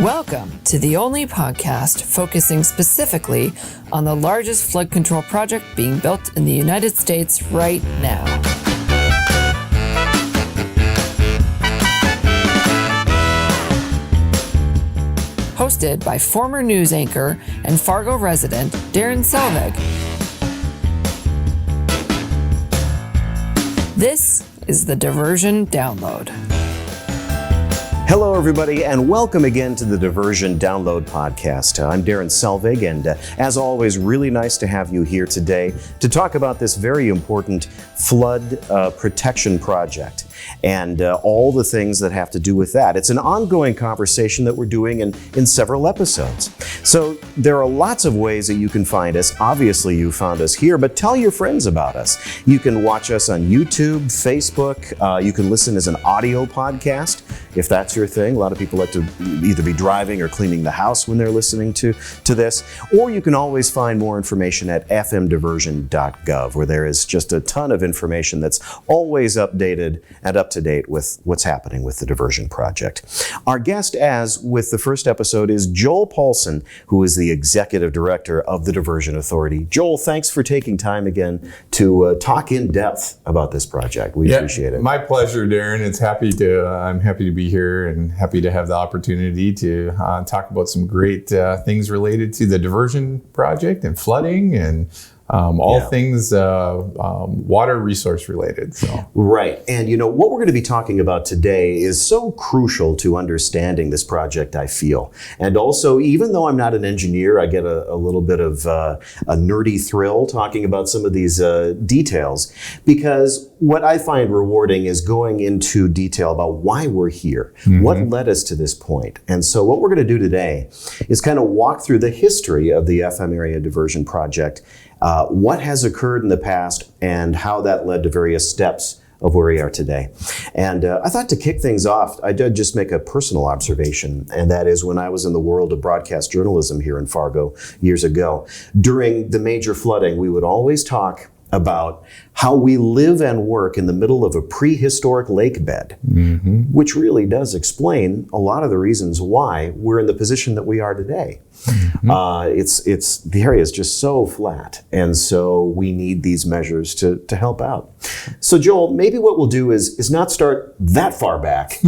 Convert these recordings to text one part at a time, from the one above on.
Welcome to the only podcast focusing specifically on the largest flood control project being built in the United States right now. Hosted by former news anchor and Fargo resident Daron Selvig. This is the Diversion Download. Hello, everybody, and welcome again to the Diversion Download podcast. I'm Daron Selvig, and as always, really nice to have you here today to talk about this very important flood protection project and all the things that have to do with that. It's an ongoing conversation that we're doing in several episodes. So there are lots of ways that you can find us. Obviously, you found us here, but tell your friends about us. You can watch us on YouTube, Facebook. You can listen as an audio podcast, if that's your thing. A lot of people like to either be driving or cleaning the house when they're listening to this. Or you can always find more information at fmdiversion.gov, where there is just a ton of information that's always updated and up to date with what's happening with the Diversion Project. Our guest, as with the first episode, is Joel Paulsen, who is the Executive Director of the Diversion Authority. Joel, thanks for taking time again to talk in depth about this project. We appreciate it. My pleasure, Daron. I'm happy to be here and happy to have the opportunity to talk about some great things related to the Diversion Project and flooding and all things water resource related. So. Right. And you know, what we're going to be talking about today is so crucial to understanding this project, I feel. And also, even though I'm not an engineer, I get a little bit of a nerdy thrill talking about some of these details, because what I find rewarding is going into detail about why we're here, what led us to this point. And so what we're going to do today is kind of walk through the history of the FM Area Diversion Project, what has occurred in the past, and how that led to various steps of where we are today. And I thought to kick things off, I did just make a personal observation, and that is when I was in the world of broadcast journalism here in Fargo years ago, during the major flooding, we would always talk about how we live and work in the middle of a prehistoric lake bed, which really does explain a lot of the reasons why we're in the position that we are today. The area is just so flat, and so we need these measures to help out. So Joel, maybe what we'll do is not start that far back,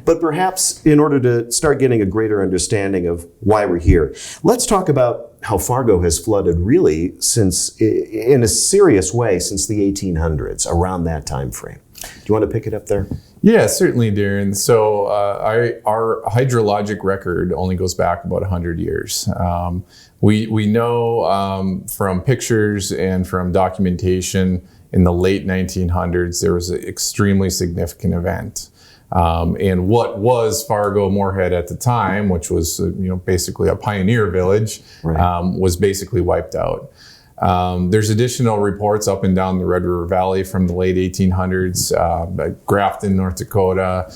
but perhaps in order to start getting a greater understanding of why we're here, let's talk about how Fargo has flooded really in a serious way since the 1800s, around that time frame. Do you want to pick it up there? Yeah, certainly, Daron. So our hydrologic record only goes back about 100 years. We know from pictures and from documentation in the late 1900s, there was an extremely significant event. And what was Fargo Moorhead at the time, which was basically a pioneer village, was basically wiped out. There's additional reports up and down the Red River Valley from the late 1800s. Grafton, North Dakota,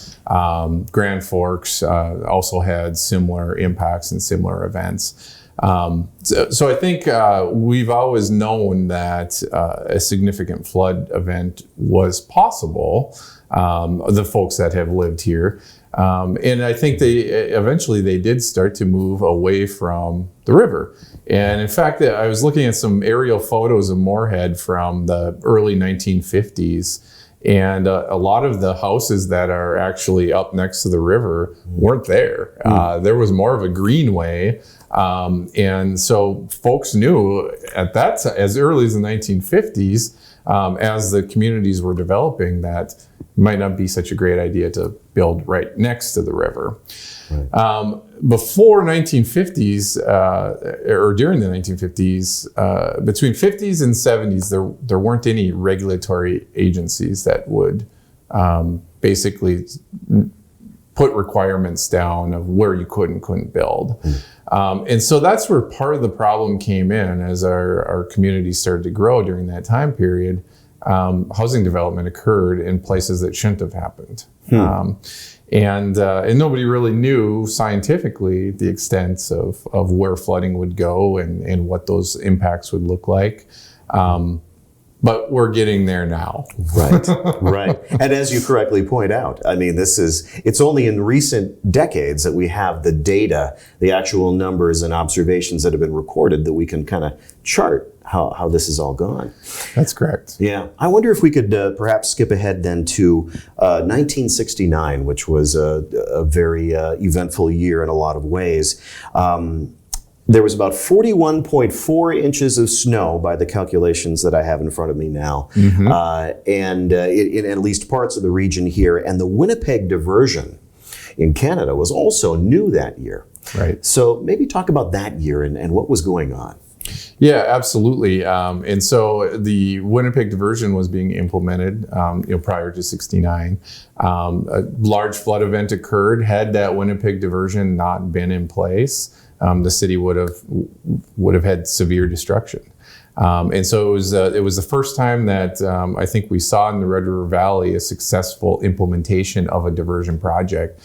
Grand Forks also had similar impacts and similar events. So I think we've always known that a significant flood event was possible. The folks that have lived here. And I think they did start to move away from the river. And in fact, I was looking at some aerial photos of Moorhead from the early 1950s. And a lot of the houses that are actually up next to the river weren't there. There was more of a greenway. And so folks knew at that time, as early as the 1950s, as the communities were developing, that it might not be such a great idea to build right next to the river. Right. Before 1950s, or during the 1950s, between 50s and 70s, there weren't any regulatory agencies that would basically put requirements down of where you could and couldn't build. And so that's where part of the problem came in as our community started to grow during that time period. Housing development occurred in places that shouldn't have happened. And nobody really knew scientifically the extent of where flooding would go and what those impacts would look like. but we're getting there now. Right, right. And as you correctly point out, I mean, it's only in recent decades that we have the data, the actual numbers and observations that have been recorded that we can kind of chart how this has all gone. That's correct. Yeah. I wonder if we could perhaps skip ahead then to 1969, which was a very eventful year in a lot of ways. There was about 41.4 inches of snow by the calculations that I have in front of me now, and in at least parts of the region here. And the Winnipeg diversion in Canada was also new that year. Right. So maybe talk about that year and what was going on. Yeah, absolutely. And so the Winnipeg diversion was being implemented, prior to '69. A large flood event occurred. Had that Winnipeg diversion not been in place, the city would have had severe destruction. And so it was the first time that I think we saw in the Red River Valley a successful implementation of a diversion project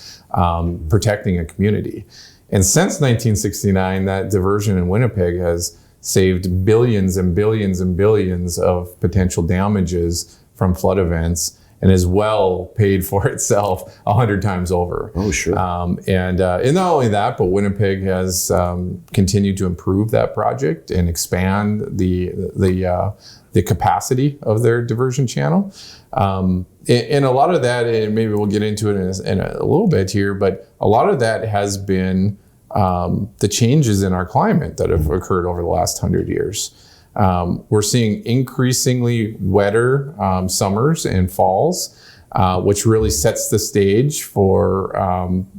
protecting a community. And since 1969, that diversion in Winnipeg has saved billions and billions and billions of potential damages from flood events, and as well paid for itself 100 times over. Oh, sure. And not only that, but Winnipeg has continued to improve that project and expand the capacity of their diversion channel. And a lot of that, and maybe we'll get into it in a little bit here, but a lot of that has been the changes in our climate that have occurred over the last 100 years. We're seeing increasingly wetter summers and falls, which really sets the stage for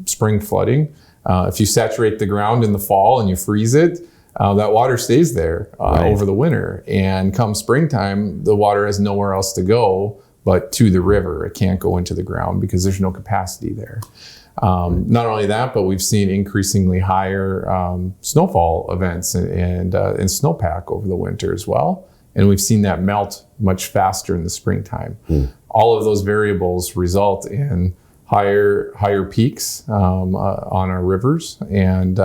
spring flooding. If you saturate the ground in the fall and you freeze it, that water stays there over the winter. And come springtime, the water has nowhere else to go but to the river. It can't go into the ground because there's no capacity there. Not only that, but we've seen increasingly higher snowfall events and snowpack over the winter as well. And we've seen that melt much faster in the springtime. All of those variables result in higher peaks on our rivers and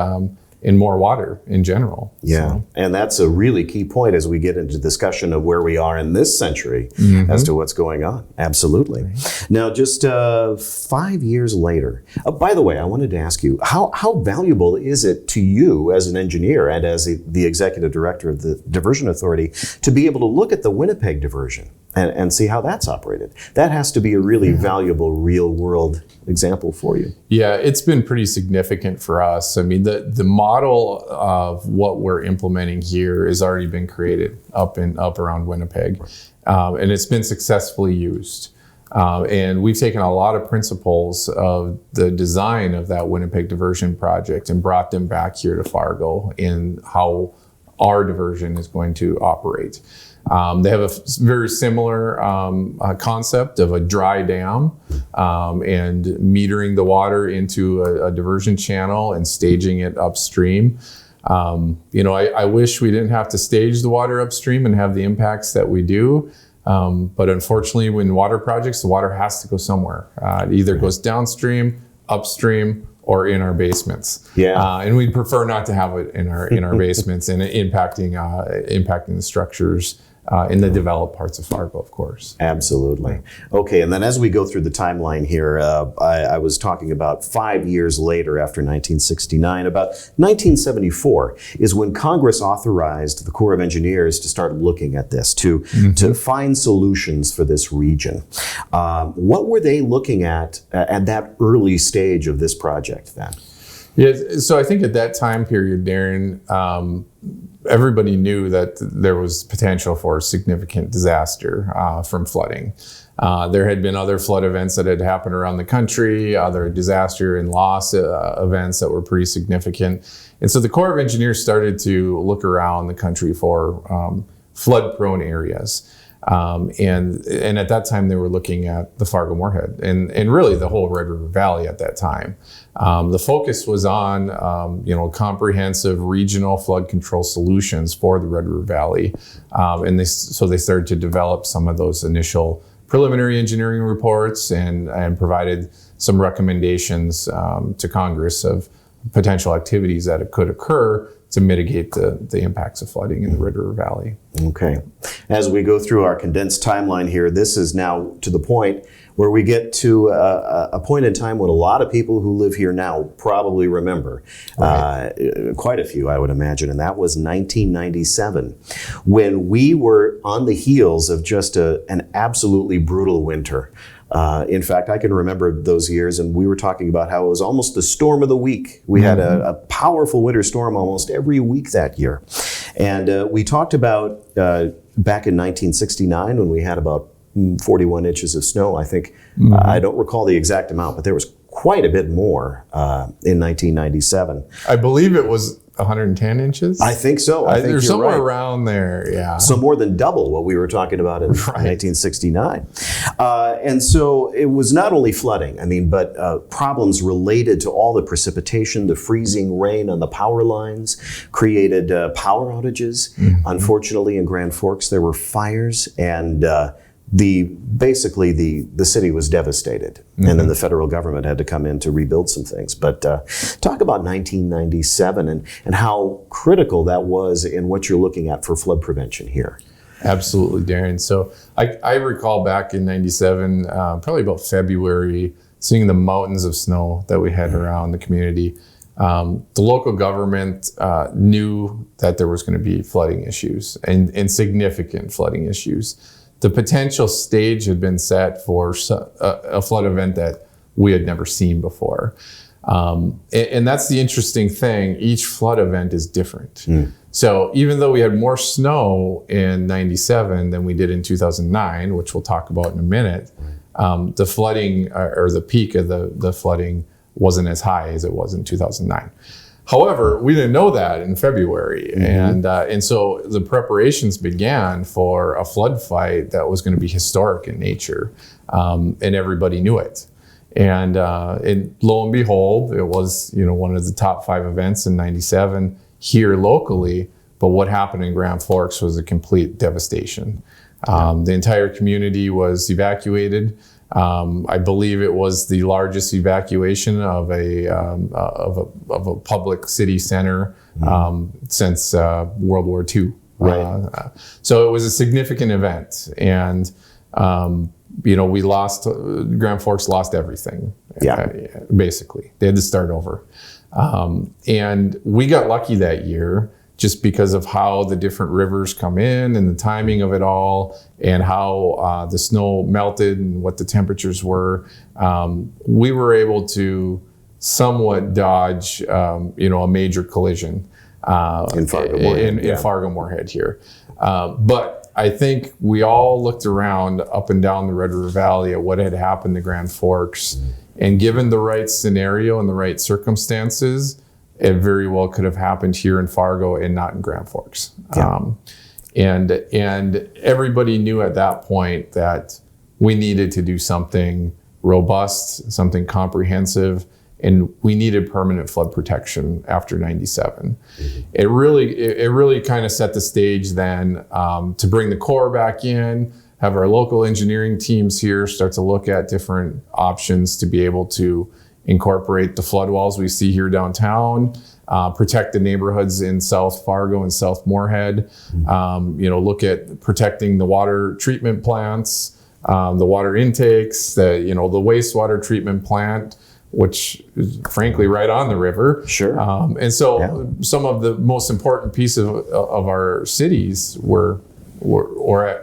in more water in general. Yeah, so. And that's a really key point as we get into discussion of where we are in this century as to what's going on. Absolutely. Right. Now, just 5 years later, by the way, I wanted to ask you, how valuable is it to you as an engineer and as the executive director of the Diversion Authority to be able to look at the Winnipeg diversion and see how that's operated? That has to be a really valuable real-world example for you. Yeah, it's been pretty significant for us. I mean, the model of what we're implementing here has already been created up around Winnipeg, and it's been successfully used. And we've taken a lot of principles of the design of that Winnipeg diversion project and brought them back here to Fargo in how our diversion is going to operate. They have a very similar concept of a dry dam and metering the water into a diversion channel and staging it upstream. I wish we didn't have to stage the water upstream and have the impacts that we do. But unfortunately, in water projects, the water has to go somewhere. It either goes downstream, upstream, or in our basements. Yeah. And we prefer not to have it in our basements and impacting the structures in the developed parts of Fargo, of course. Absolutely. Okay, and then as we go through the timeline here, I was talking about 5 years later after 1969, about 1974 is when Congress authorized the Corps of Engineers to start looking at this, to find solutions for this region. What were they looking at that early stage of this project then? Yeah, so I think at that time period, Daron, everybody knew that there was potential for significant disaster from flooding. There had been other flood events that had happened around the country, other disaster and loss events that were pretty significant. And so the Corps of Engineers started to look around the country for flood-prone areas. And at that time, they were looking at the Fargo-Moorhead and really the whole Red River Valley at that time. The focus was on, comprehensive regional flood control solutions for the Red River Valley. And so they started to develop some of those initial preliminary engineering reports and provided some recommendations to Congress of potential activities that could occur to mitigate the impacts of flooding in the Red River Valley. Okay. As we go through our condensed timeline here, this is now to the point where we get to a point in time when a lot of people who live here now probably remember. Right. Quite a few, I would imagine, and that was 1997, when we were on the heels of just an absolutely brutal winter. In fact, I can remember those years, and we were talking about how it was almost the storm of the week. We had a powerful winter storm almost every week that year. And we talked about back in 1969 when we had about 41 inches of snow, I think. I don't recall the exact amount, but there was quite a bit more in 1997. I believe it was 110 inches? I think so. I think there's you're somewhere right. Around there, yeah. So more than double what we were talking about in 1969. And so it was not only flooding, but problems related to all the precipitation, the freezing rain on the power lines created power outages. Unfortunately, in Grand Forks, there were fires, and basically the city was devastated, and then the federal government had to come in to rebuild some things. But talk about 1997 and how critical that was in what you're looking at for flood prevention here. Absolutely, Daron. So I recall back in 97, probably about February, seeing the mountains of snow that we had around the community. The local government knew that there was going to be flooding issues and significant flooding issues. The potential stage had been set for a flood event that we had never seen before. And that's the interesting thing. Each flood event is different. So even though we had more snow in 97 than we did in 2009, which we'll talk about in a minute, the flooding or the peak of the flooding wasn't as high as it was in 2009. However, we didn't know that in February, and so the preparations began for a flood fight that was going to be historic in nature, and everybody knew it. And lo and behold, it was one of the top 5 events in '97 here locally. But what happened in Grand Forks was a complete devastation. The entire community was evacuated. I believe it was the largest evacuation of a public city center since World War II. Right. So it was a significant event, and we lost. Grand Forks lost everything. Basically, they had to start over, and we got lucky that year, just because of how the different rivers come in and the timing of it all, and how the snow melted and what the temperatures were. We were able to somewhat dodge, a major collision in Fargo Moorhead here. But I think we all looked around up and down the Red River Valley at what had happened to Grand Forks, and given the right scenario and the right circumstances, it very well could have happened here in Fargo and not in Grand Forks. And everybody knew at that point that we needed to do something robust, something comprehensive, and we needed permanent flood protection after '97. It really kind of set the stage then to bring the Corps back in, have our local engineering teams here start to look at different options to be able to incorporate the flood walls we see here downtown, protect the neighborhoods in South Fargo and South Moorhead, look at protecting the water treatment plants, the water intakes, the wastewater treatment plant, which is frankly right on the river. Sure. And so some of the most important pieces of our cities were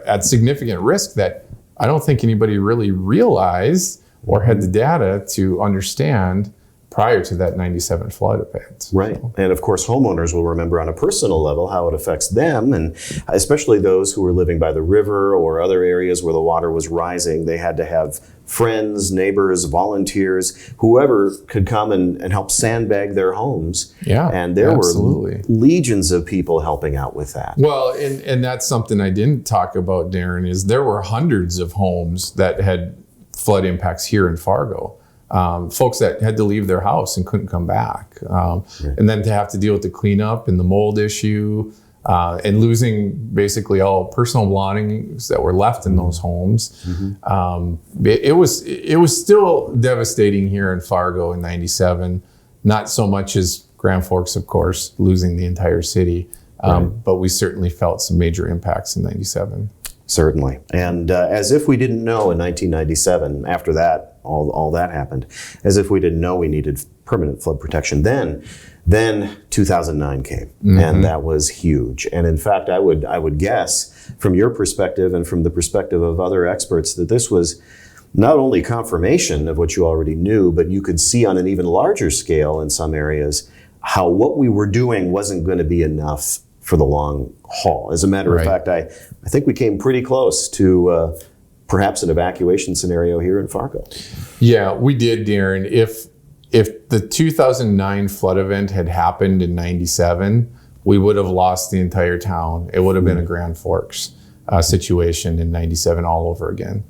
at significant risk that I don't think anybody really realized or had the data to understand prior to that '97 flood event. Right. And of course, homeowners will remember on a personal level how it affects them, and especially those who were living by the river or other areas where the water was rising. They had to have friends, neighbors, volunteers, whoever could come and help sandbag their homes. Yeah, and there were legions of people helping out with that. Well, and that's something I didn't talk about, Daron, is there were hundreds of homes that had flood impacts here in Fargo. Folks that had to leave their house and couldn't come back. And then to have to deal with the cleanup and the mold issue, and losing basically all personal belongings that were left in those homes. It was still devastating here in Fargo in '97, not so much as Grand Forks, of course, losing the entire city. But we certainly felt some major impacts in 97. Certainly. And as if we didn't know in 1997, after that, all that happened, as if we didn't know we needed permanent flood protection. Then 2009 came, and that was huge. And in fact, I would guess from your perspective and from the perspective of other experts that this was not only confirmation of what you already knew, but you could see on an even larger scale in some areas how what we were doing wasn't going to be enough for the long haul. As a matter of fact, I think we came pretty close to perhaps an evacuation scenario here in Fargo. Yeah, we did, Daron. If the 2009 flood event had happened in 97, we would have lost the entire town. It would have been a Grand Forks situation in 97 all over again.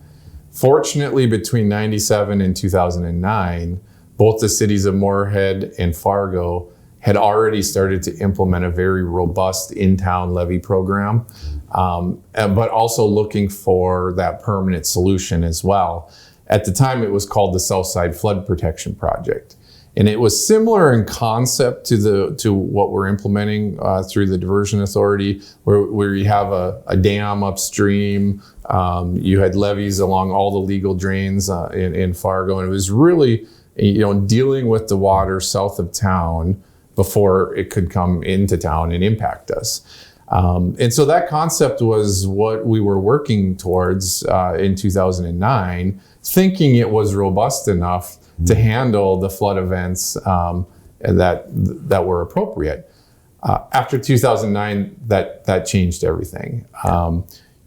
Fortunately, between 97 and 2009, both the cities of Moorhead and Fargo had already started to implement a very robust in-town levee program, but also looking for that permanent solution as well. At the time, it was called the Southside Flood Protection Project. And it was similar in concept to what we're implementing through the Diversion Authority, where you have a dam upstream, you had levees along all the legal drains in Fargo, and it was really, dealing with the water south of town before it could come into town and impact us. And so that concept was what we were working towards in 2009, thinking it was robust enough to handle the flood events that were appropriate. After 2009, that changed everything.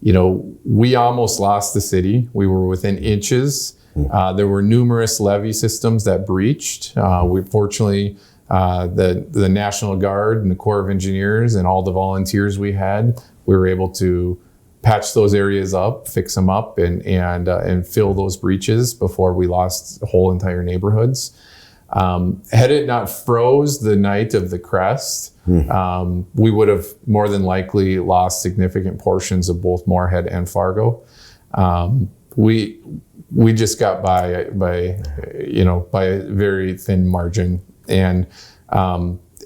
We almost lost the city. We were within inches. There were numerous levee systems that breached. Fortunately, the National Guard and the Corps of Engineers and all the volunteers we were able to patch those areas up, fix them up, and fill those breaches before we lost whole entire neighborhoods. Had it not froze the night of the crest, we would have more than likely lost significant portions of both Moorhead and Fargo. We just got by a very thin margin, and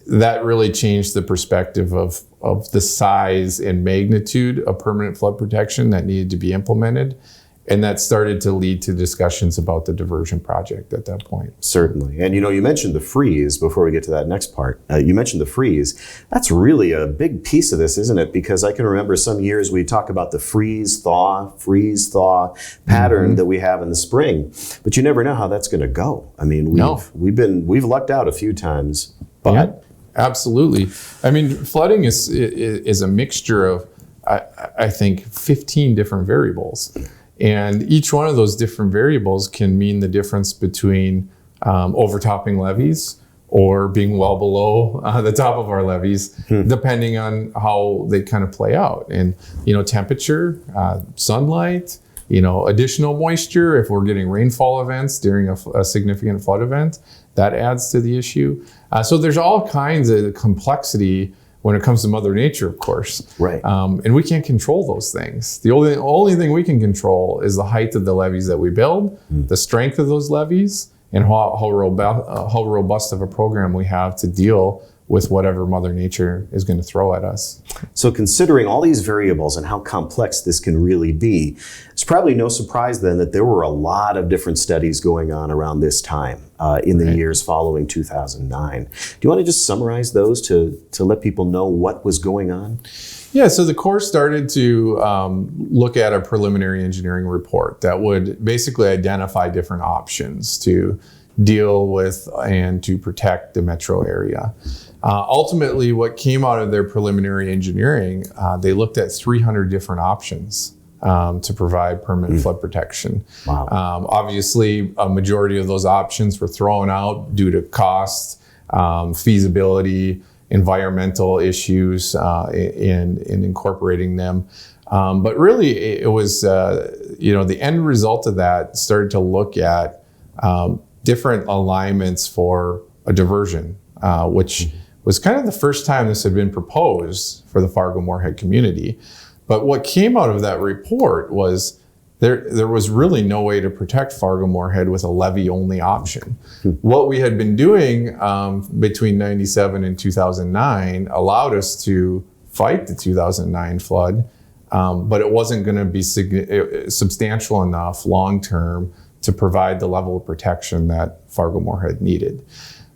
that really changed the perspective of the size and magnitude of permanent flood protection that needed to be implemented. And that started to lead to discussions about the diversion project at that point. Certainly. And you mentioned the freeze before we get to that next part. You mentioned the freeze. That's really a big piece of this, isn't it? Because I can remember some years we talk about the freeze-thaw pattern that we have in the spring. But you never know how that's going to go. I mean, we've lucked out a few times. But yeah, absolutely. I mean, flooding is a mixture of, I think, 15 different variables. And each one of those different variables can mean the difference between overtopping levees or being well below the top of our levees, depending on how they kind of play out. And, temperature, sunlight, additional moisture, if we're getting rainfall events during a significant flood event, that adds to the issue. So there's all kinds of complexity when it comes to Mother Nature, of course. Right. And we can't control those things. The only thing we can control is the height of the levees that we build, the strength of those levees, and how robust of a program we have to deal with whatever Mother Nature is going to throw at us. So considering all these variables and how complex this can really be, it's probably no surprise then that there were a lot of different studies going on around this time in the years following 2009. Do you want to just summarize those to let people know what was going on? Yeah, so the Corps started to look at a preliminary engineering report that would basically identify different options to deal with and to protect the metro area. Ultimately, what came out of their preliminary engineering, they looked at 300 different options to provide permanent flood protection. Wow. Obviously, a majority of those options were thrown out due to cost, feasibility, environmental issues in incorporating them. But really, it was, the end result of that started to look at different alignments for a diversion, which was kind of the first time this had been proposed for the Fargo-Moorhead community. But what came out of that report was there was really no way to protect Fargo-Moorhead with a levee-only option. What we had been doing between 97 and 2009 allowed us to fight the 2009 flood, but it wasn't going to be substantial enough long-term to provide the level of protection that Fargo-Moorhead needed.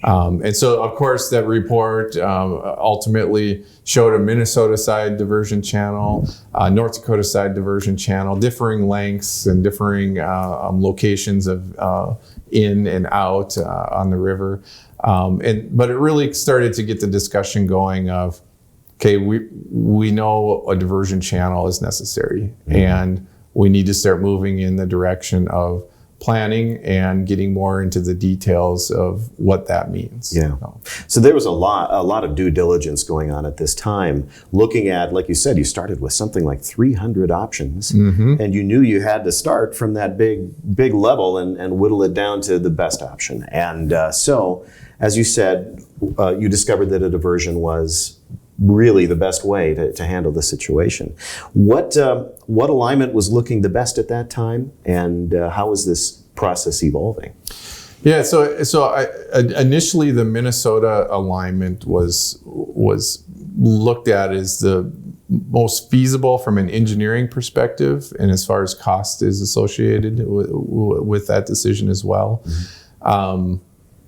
And so, of course, that report ultimately showed a Minnesota side diversion channel, North Dakota side diversion channel, differing lengths and differing locations of in and out on the river. But it really started to get the discussion going of, okay, we know a diversion channel is necessary, and we need to start moving in the direction of planning and getting more into the details of what that means. Yeah. So there was a lot of due diligence going on at this time, looking at, like you said, you started with something like 300 options, and you knew you had to start from that big level and whittle it down to the best option. And so, as you said, you discovered that a diversion was really the best way to handle the situation. What alignment was looking the best at that time, and how is this process evolving? Yeah, so initially the Minnesota alignment was looked at as the most feasible from an engineering perspective, and as far as cost is associated with that decision as well.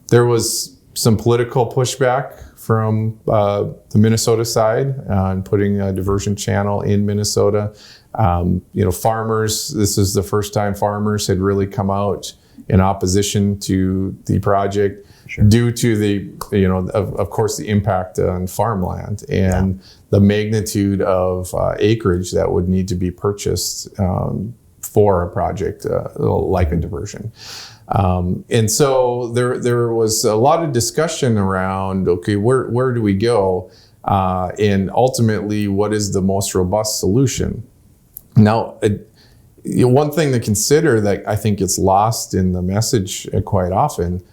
There was some political pushback from the Minnesota side on putting a diversion channel in Minnesota. Farmers, this is the first time farmers had really come out in opposition to the project due to the, of course, the impact on farmland and the magnitude of acreage that would need to be purchased for a project like a diversion. And so there was a lot of discussion around, okay, where do we go? And ultimately, what is the most robust solution? Now, one thing to consider that I think gets lost in the message quite often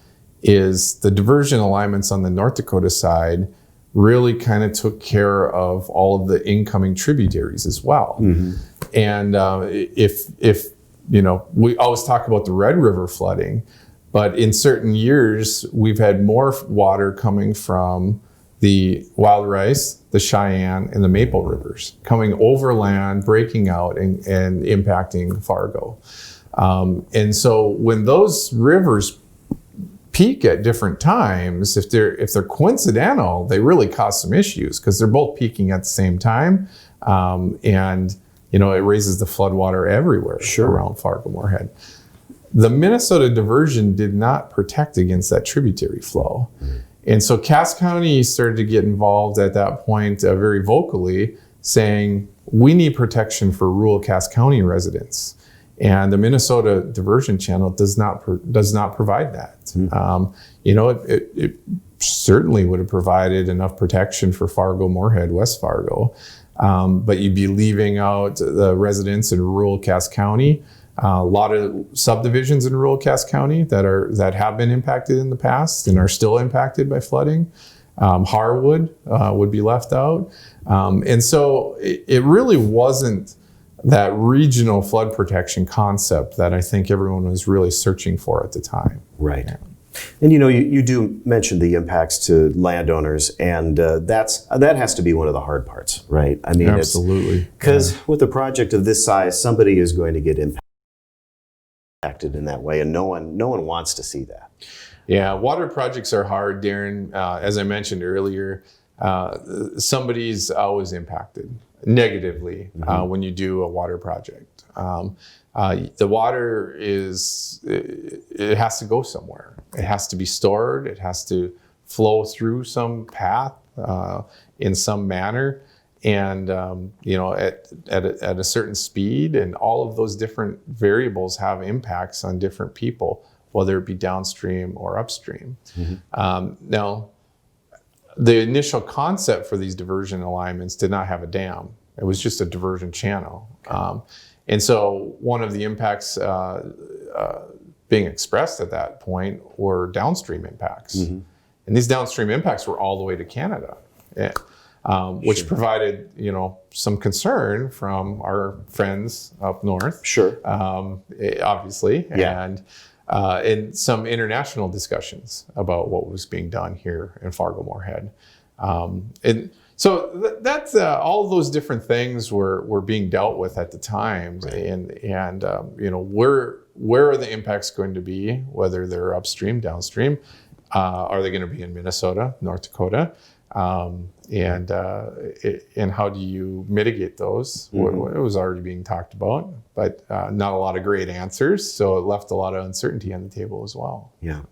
is the diversion alignments on the North Dakota side really kind of took care of all of the incoming tributaries as well. And if we always talk about the Red River flooding, but in certain years, we've had more water coming from the Wild Rice, the Cheyenne, and the Maple Rivers coming overland, breaking out and impacting Fargo. And so when those rivers peak at different times, if they're coincidental, they really cause some issues because they're both peaking at the same time. And it raises the floodwater everywhere around Fargo-Moorhead. The Minnesota diversion did not protect against that tributary flow. And so Cass County started to get involved at that point very vocally, saying, we need protection for rural Cass County residents. And the Minnesota diversion channel does not provide that. It certainly would have provided enough protection for Fargo-Moorhead, West Fargo. But you'd be leaving out the residents in rural Cass County. A lot of subdivisions in rural Cass County that have been impacted in the past and are still impacted by flooding. Harwood would be left out. And so it really wasn't that regional flood protection concept that I think everyone was really searching for at the time. Right. Yeah. And you do mention the impacts to landowners, and that has to be one of the hard parts, right? I mean, absolutely, because with a project of this size, somebody is going to get impacted in that way, and no one wants to see that. Yeah, water projects are hard, Daron. As I mentioned earlier, somebody's always impacted negatively when you do a water project. The water it has to go somewhere. It has to be stored. It has to flow through some path in some manner, and at a certain speed. And all of those different variables have impacts on different people, whether it be downstream or upstream. Now, the initial concept for these diversion alignments did not have a dam. It was just a diversion channel. And so one of the impacts being expressed at that point were downstream impacts. And these downstream impacts were all the way to Canada. which provided, some concern from our friends up north. Sure. Obviously. Yeah. And some international discussions about what was being done here in Fargo-Moorhead. And so that's all of those different things were being dealt with at the time. Right. And where are the impacts going to be, whether they're upstream, downstream? Are they going to be in Minnesota, North Dakota? And how do you mitigate those? Mm-hmm. It was already being talked about, but not a lot of great answers. So it left a lot of uncertainty on the table as well. Yeah.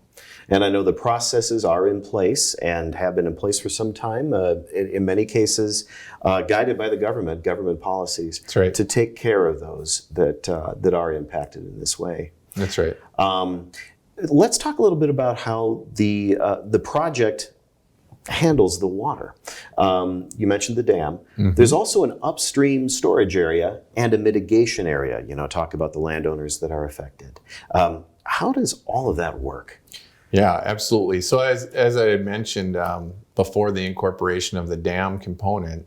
And I know the processes are in place and have been in place for some time, in many cases guided by the government policies. That's right. To take care of those that are impacted in this way. That's right. Let's talk a little bit about how the project handles the water. You mentioned the dam. Mm-hmm. There's also an upstream storage area and a mitigation area. Talk about the landowners that are affected. How does all of that work? Yeah, absolutely. So as I had mentioned before the incorporation of the dam component,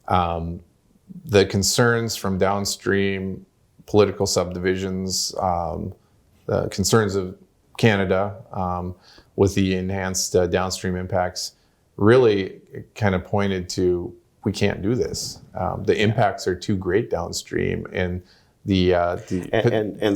the concerns from downstream political subdivisions, the concerns of Canada with the enhanced downstream impacts really kind of pointed to, we can't do this. The impacts are too great downstream, and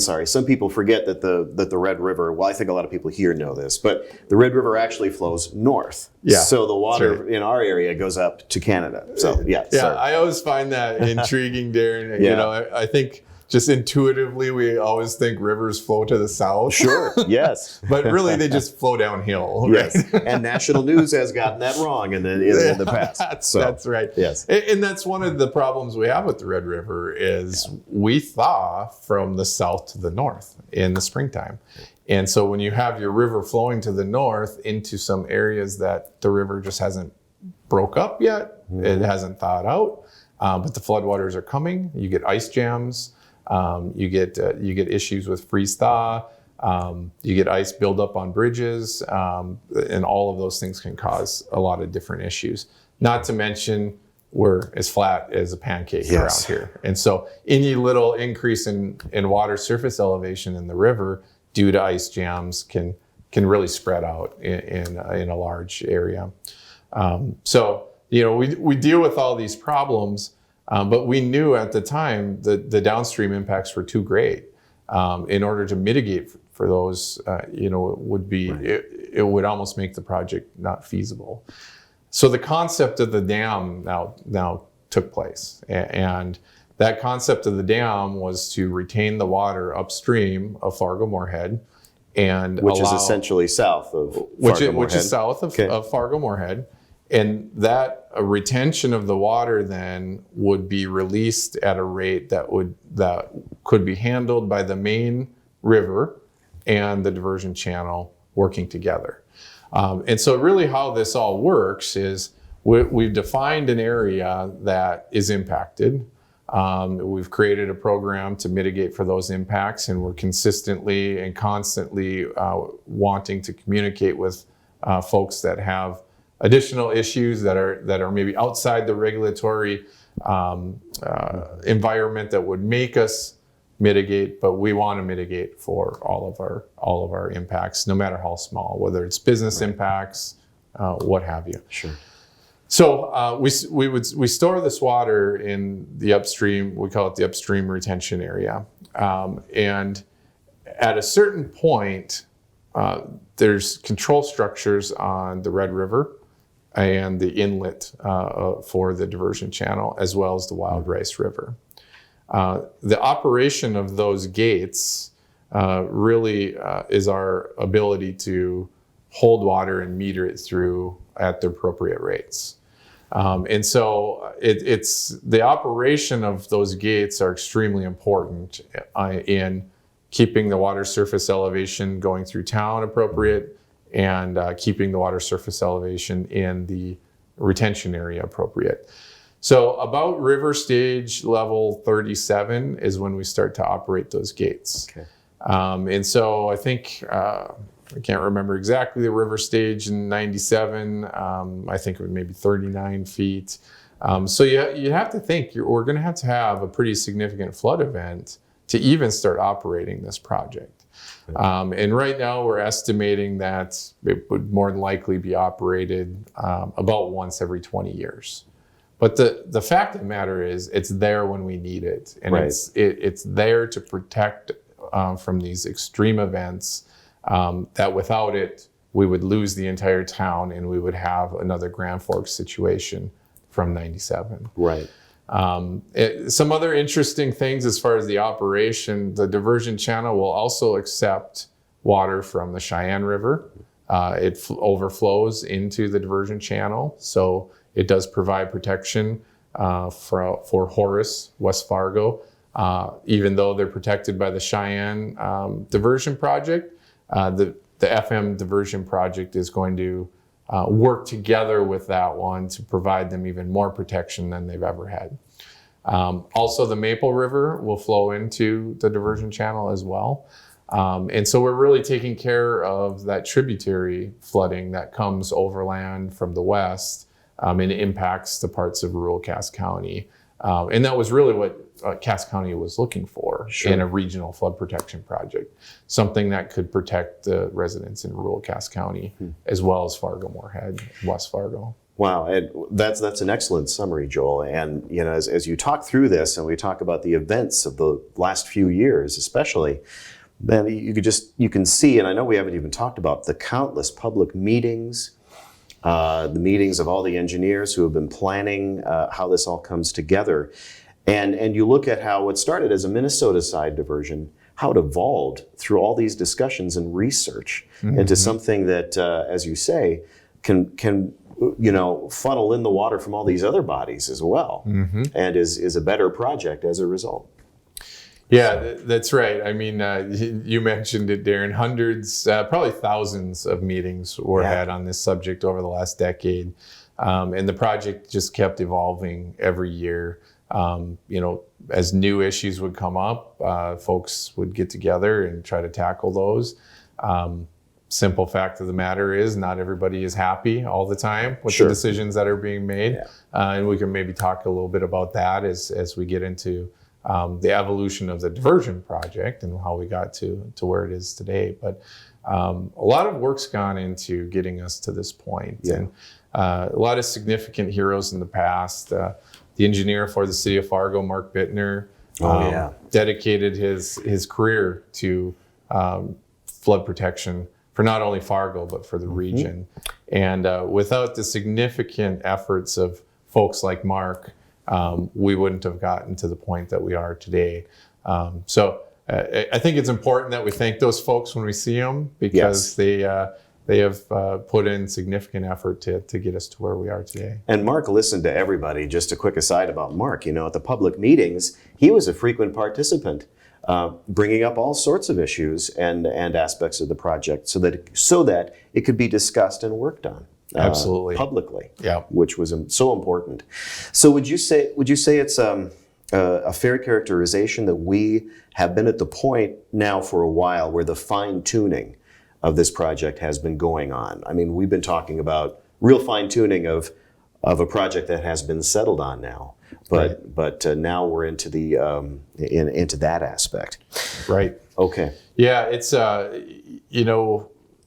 sorry, some people forget that the Red River, well, I think a lot of people here know this, but the Red River actually flows north. Yeah, so the water in our area goes up to Canada. So yeah. Sorry. I always find that intriguing, Daron. Yeah. I think just intuitively, we always think rivers flow to the south. Sure, yes. But really, they just flow downhill. Right? Yes, and national news has gotten that wrong in the past. That's right. Yes. And that's one of the problems we have with the Red River is we thaw from the south to the north in the springtime. And so when you have your river flowing to the north into some areas that the river just hasn't broke up yet, it hasn't thawed out, but the floodwaters are coming, you get ice jams. You get issues with freeze thaw. You get ice buildup on bridges, and all of those things can cause a lot of different issues. Not to mention, we're as flat as a pancake around here, and so any little increase in water surface elevation in the river due to ice jams can really spread out in a large area. So we deal with all these problems. But we knew at the time that the downstream impacts were too great. In order to mitigate for those, it would be it would almost make the project not feasible. So the concept of the dam now took place, and that concept of the dam was to retain the water upstream of Fargo-Moorhead, and which is essentially south of Fargo-Moorhead. Which is south of Fargo-Moorhead. And that retention of the water then would be released at a rate that could be handled by the main river and the diversion channel working together. And so really how this all works is we've defined an area that is impacted. We've created a program to mitigate for those impacts, and we're consistently and constantly wanting to communicate with folks that have additional issues that are maybe outside the regulatory environment that would make us mitigate, but we want to mitigate for all of our impacts, no matter how small, whether it's business impacts, what have you. Sure. So we store this water in the upstream. We call it the upstream retention area, and at a certain point, there's control structures on the Red River and the inlet for the diversion channel, as well as the Wild Rice River. The operation of those gates really is our ability to hold water and meter it through at the appropriate rates. And so it's the operation of those gates are extremely important in keeping the water surface elevation going through town appropriate, and keeping the water surface elevation in the retention area appropriate. So about river stage level 37 is when we start to operate those gates. Okay. And so I think I can't remember exactly the river stage in 97. I think it was maybe 39 feet. So you have to think we're going to have a pretty significant flood event to even start operating this project. And right now we're estimating that it would more than likely be operated about once every 20 years. But the fact of the matter is it's there when we need it. And right. it's there to protect from these extreme events that without it, we would lose the entire town and we would have another Grand Forks situation from 97. Right. Some other interesting things as far as the operation, the diversion channel will also accept water from the Cheyenne River. It overflows into the diversion channel, so it does provide protection for Horace, West Fargo. Even though they're protected by the Cheyenne Diversion Project, the FM Diversion Project is going to work together with that one to provide them even more protection than they've ever had. Also, the Maple River will flow into the diversion channel as well. And so we're really taking care of that tributary flooding that comes overland from the west and impacts the parts of rural Cass County. And that was really what Cass County was looking for in a regional flood protection project, something that could protect the residents in rural Cass County as well as Fargo-Moorhead, West Fargo. Wow, and that's an excellent summary, Joel. And as you talk through this and we talk about the events of the last few years, especially, then you can see, and I know we haven't even talked about the countless public meetings, the meetings of all the engineers who have been planning how this all comes together. And you look at how it started as a Minnesota side diversion, how it evolved through all these discussions and research into something that, as you say, can funnel in the water from all these other bodies as well, and is a better project as a result. Yeah, that's right. I mean, you mentioned it, Daron. Hundreds, probably thousands of meetings were had on this subject over the last decade. And the project just kept evolving every year. As new issues would come up, folks would get together and try to tackle those. Simple fact of the matter is not everybody is happy all the time with the decisions that are being made. And we can maybe talk a little bit about that as we get into the evolution of the diversion project and how we got to where it is today. But a lot of work's gone into getting us to this point. And a lot of significant heroes in the past. The engineer for the city of Fargo, Mark Bittner, dedicated his career to flood protection for not only Fargo, but for the region. And without the significant efforts of folks like Mark, we wouldn't have gotten to the point that we are today. So I think it's important that we thank those folks when we see them, because they have put in significant effort to get us to where we are today. And Mark listened to everybody. Just a quick aside about Mark, at the public meetings, he was a frequent participant, bringing up all sorts of issues and aspects of the project so that it could be discussed and worked on. Absolutely. Publicly, which was so important. So would you say it's a fair characterization that we have been at the point now for a while where the fine-tuning of this project has been going on? I mean, we've been talking about real fine-tuning of a project that has been settled on now, but now we're into the into that aspect. Right. Okay. Yeah, it's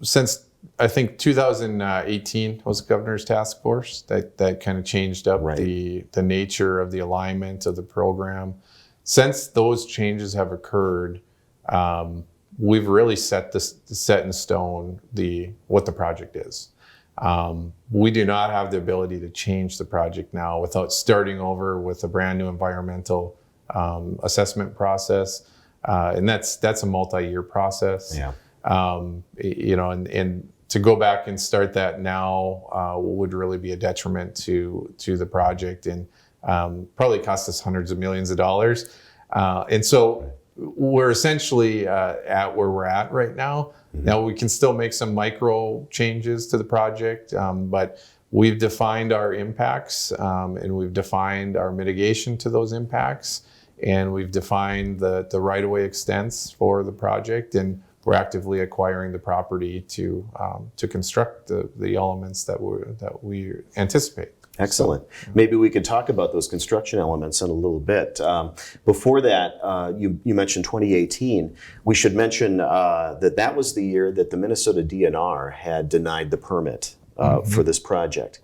since I think 2018 was the governor's task force that kind of changed up the nature of the alignment of the program. Since those changes have occurred, we've really set in stone what the project is. We do not have the ability to change the project now without starting over with a brand new environmental assessment process, and that's a multi-year process. And to go back and start that now would really be a detriment to the project, and probably cost us hundreds of millions of dollars. And so we're essentially at where we're at right now. Now we can still make some micro changes to the project, but we've defined our impacts and we've defined our mitigation to those impacts, and we've defined the right-of-way extents for the project, and we're actively acquiring the property to construct the elements that we anticipate. Excellent. Maybe we could talk about those construction elements in a little bit. Before that, you mentioned 2018. We should mention that was the year that the Minnesota DNR had denied the permit for this project.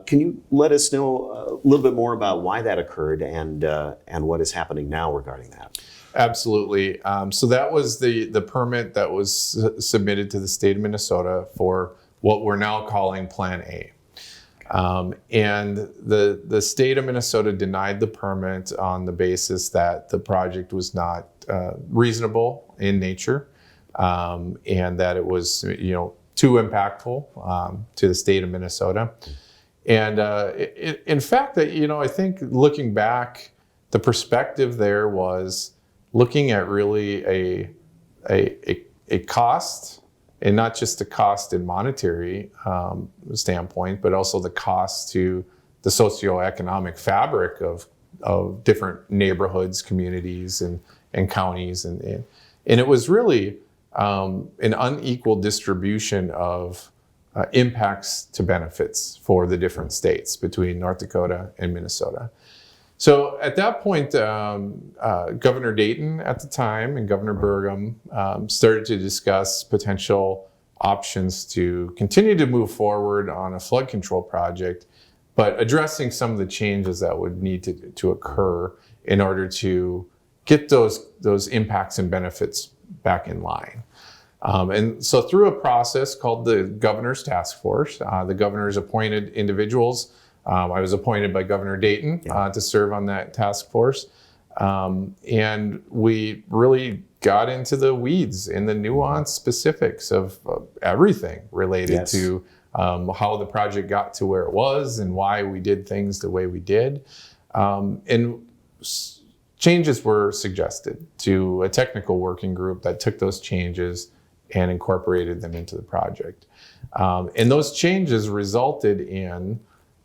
Can you let us know a little bit more about why that occurred and what is happening now regarding that? Absolutely. So that was the permit that was submitted to the state of Minnesota for what we're now calling Plan A. And the state of Minnesota denied the permit on the basis that the project was not reasonable in nature, and that it was too impactful to the state of Minnesota. And in fact, I think looking back, the perspective there was looking at really a cost. And not just the cost in monetary standpoint, but also the cost to the socioeconomic fabric of different neighborhoods, communities, and counties. And it was really an unequal distribution of impacts to benefits for the different states between North Dakota and Minnesota. So at that point, Governor Dayton at the time and Governor Burgum started to discuss potential options to continue to move forward on a flood control project, but addressing some of the changes that would need to occur in order to get those impacts and benefits back in line. And so through a process called the Governor's Task Force, the governor's appointed individuals. I was appointed by Governor Dayton to serve on that task force. And we really got into the weeds in the nuanced specifics of everything related to how the project got to where it was and why we did things the way we did. And changes were suggested to a technical working group that took those changes and incorporated them into the project. And those changes resulted in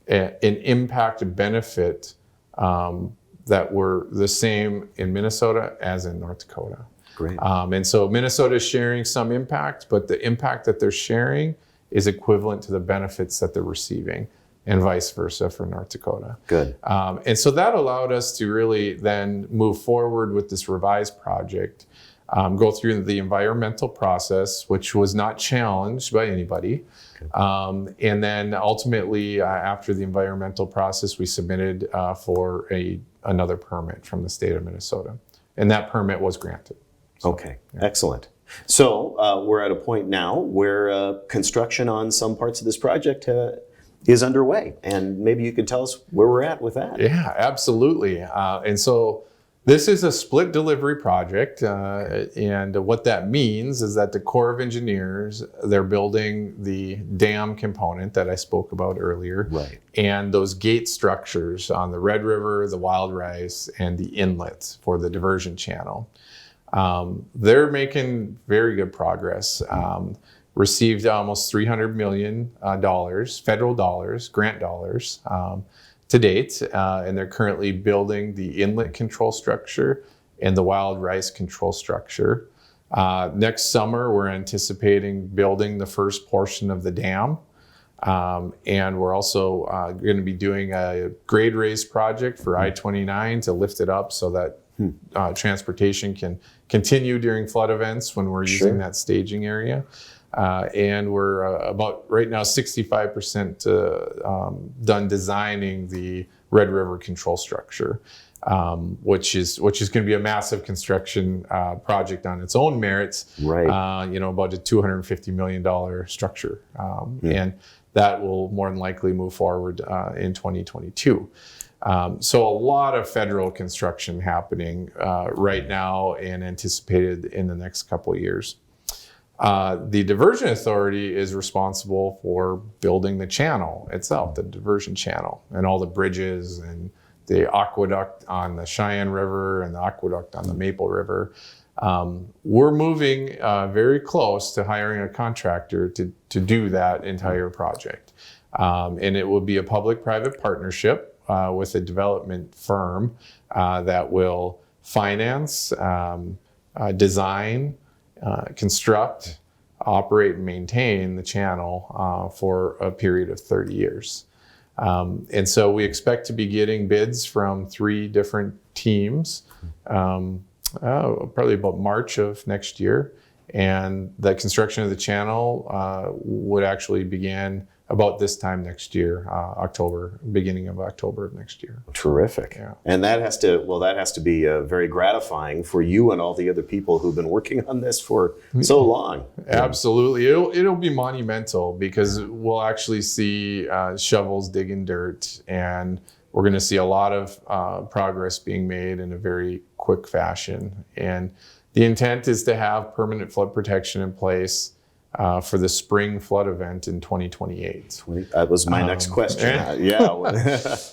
an impact benefit that were the same in Minnesota as in North Dakota. Great. And so Minnesota is sharing some impact, but the impact that they're sharing is equivalent to the benefits that they're receiving, and vice versa for North Dakota. Good. And so that allowed us to really then move forward with this revised project, go through the environmental process, which was not challenged by anybody. And then ultimately, after the environmental process, we submitted for another permit from the state of Minnesota. And that permit was granted. So, okay, excellent. So we're at a point now where construction on some parts of this project is underway. And maybe you could tell us where we're at with that. Yeah, absolutely. And so this is a split delivery project, and what that means is that the Corps of Engineers, they're building the dam component that I spoke about earlier, right, and those gate structures on the Red River, the Wild Rice, and the inlet for the diversion channel. They're making very good progress. Received almost $300 million, federal dollars, grant dollars, to date, and they're currently building the inlet control structure and the Wild Rice control structure. Next summer, we're anticipating building the first portion of the dam, and we're also going to be doing a grade raise project for I-29 to lift it up so that transportation can continue during flood events when we're using that staging area. And we're about right now 65% done designing the Red River control structure, which is going to be a massive construction project on its own merits. Right. About a $250 million structure, and that will more than likely move forward in 2022. So a lot of federal construction happening right now and anticipated in the next couple of years. The Diversion Authority is responsible for building the channel itself, the diversion channel, and all the bridges and the aqueduct on the Cheyenne River and the aqueduct on the Maple River. We're moving very close to hiring a contractor to do that entire project. And it will be a public-private partnership with a development firm that will finance, design, construct, operate, and maintain the channel for a period of 30 years. And so we expect to be getting bids from 3 different teams, probably about March of next year. And the construction of the channel would actually begin about this time next year, beginning of October of next year. Terrific. Yeah. And that has to be very gratifying for you and all the other people who've been working on this for so long. Absolutely. It'll be monumental because we'll actually see shovels digging dirt, and we're going to see a lot of progress being made in a very quick fashion. And the intent is to have permanent flood protection in place for the spring flood event in 2028. That was my next question. Yeah.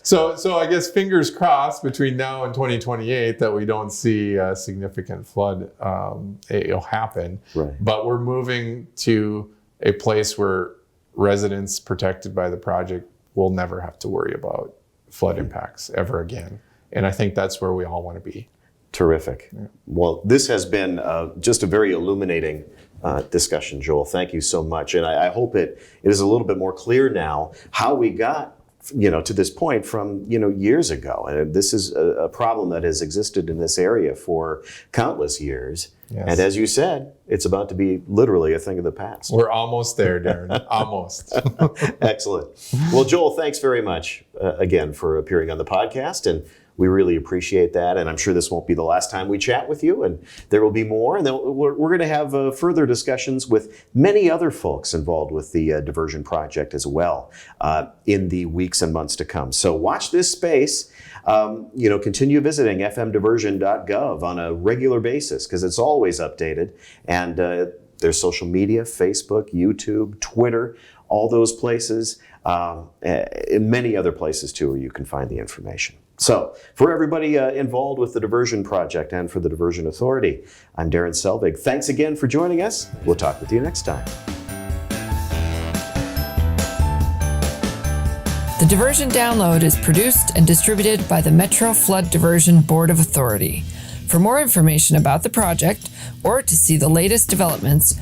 So I guess fingers crossed between now and 2028 that we don't see a significant flood happen. Right. But we're moving to a place where residents protected by the project will never have to worry about flood impacts ever again. And I think that's where we all want to be. Terrific. Yeah. Well, this has been just a very illuminating discussion, Joel. Thank you so much. And I hope it is a little bit more clear now how we got to this point from years ago. And this is a problem that has existed in this area for countless years. Yes. And as you said, it's about to be literally a thing of the past. We're almost there, Daron. Almost. Excellent. Well, Joel, thanks very much again for appearing on the podcast. And we really appreciate that, and I'm sure this won't be the last time we chat with you, and there will be more, and then we're going to have further discussions with many other folks involved with the diversion project as well in the weeks and months to come. So watch this space. Continue visiting fmdiversion.gov on a regular basis because it's always updated, and there's social media, Facebook, YouTube, Twitter, all those places, and many other places too where you can find the information. So, for everybody involved with the Diversion Project and for the Diversion Authority, I'm Daron Selvig. Thanks again for joining us. We'll talk with you next time. The Diversion Download is produced and distributed by the Metro Flood Diversion Board of Authority. For more information about the project or to see the latest developments,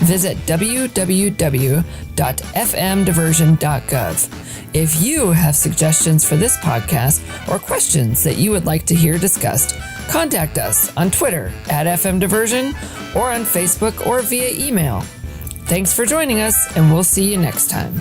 visit www.fmdiversion.gov. If you have suggestions for this podcast or questions that you would like to hear discussed, contact us on Twitter @FMDiversion or on Facebook or via email. Thanks for joining us, and we'll see you next time.